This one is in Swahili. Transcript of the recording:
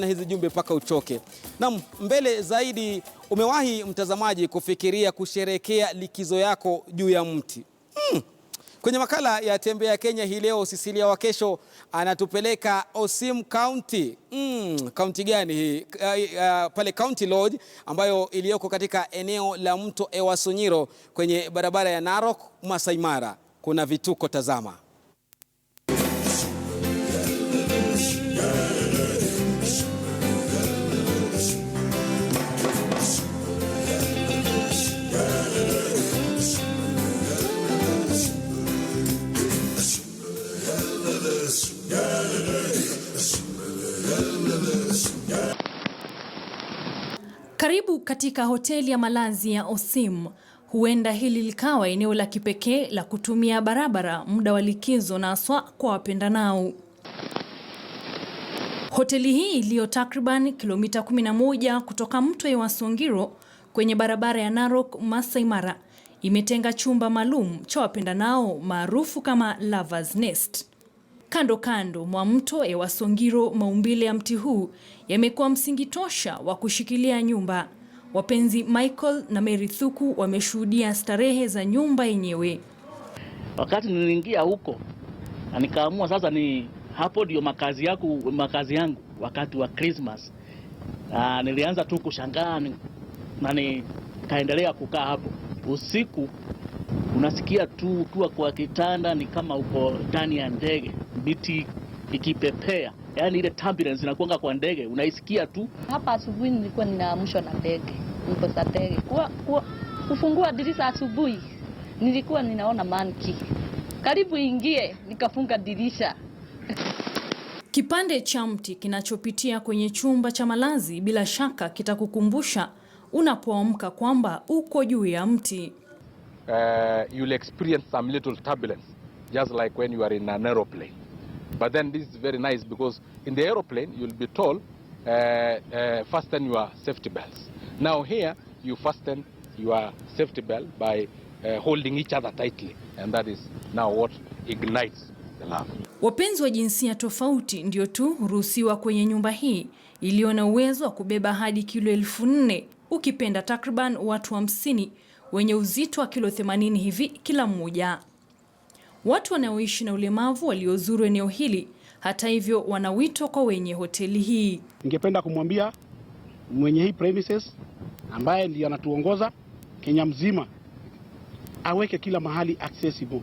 na hizi jumbe mpaka uchoke. Na mbele zaidi, umewahi mtazamaji kufikiria kusherekea likizo yako juu ya mti? Kwenye makala ya Tembea Kenya hii leo, Cecilia Wakesho anatupeleka Osim County. County gani hii? Pale County Lodge ambayo iliyoko katika eneo la mto Ewasonyiro kwenye barabara ya Narok Masai Mara. Kuna vituko, tazama. Karibu katika hoteli ya malazi ya Osim. Huenda hili likawa eneo la kipekee la kutumia barabara muda wa likizo na haswa kwa wapendanao. Hoteli hii iliyo takriban kilomita 11 kutoka mto Ewasonyiro kwenye barabara ya Narok Masai Mara imetenga chumba maalum cha wapendanao maarufu kama Lovers Nest. Kando kando mwa mto Ewasonyiro, maumbile ya mti huu yamekuwa msingi tosha wa kushikilia nyumba. Wapenzi Michael na Mary Thuku wameshuhudia starehe za nyumba yenyewe. Wakati niliingia huko na nikaamua sasa ni hapo ndio makazi yangu wakati wa Christmas. Nilianza tu kushangaa na nikaendelea kukaa hapo. Usiku unasikia tu ukiwa kwa kitanda ni kama uko ndani ya ndege, miti ikipepea. Yaani ile turbulence inakuanga kwa ndege, unaisikia tu. Hapa asubuhi nilikuwa ninaamshwa na ndege. Niko za ndege. Kufungua dirisha asubuhi nilikuwa ninaona monkey. Karibu ingie, nikafunga dirisha. Kipande cha mti kinachopitia kwenye chumba cha malazi bila shaka kitakukumbusha unapoamka kwamba uko juu ya mti. You'll experience some little turbulence, just like when you are in an aeroplane. But then this is very nice because in the aeroplane you'll be told fasten your safety belts. Now here you fasten your safety belt by holding each other tightly, and that is now what ignites the love. Wapenzi wa jinsia tofauti ndio tu huruhusiwa kwenye nyumba hii iliyo na uwezo wa kubeba hadi kilo 4,000, ukipenda takriban watu 50 wenye uzito wa kilo 80 hivi kila mmoja. Watu wanaoishi na ulemavu waliozuru eneo hili hata hivyo wana wito kwa wenye hoteli hii. Ningependa kumwambia mwenye hii premises ambaye ndiye anatuongoza Kenya mzima aweke kila mahali accessible.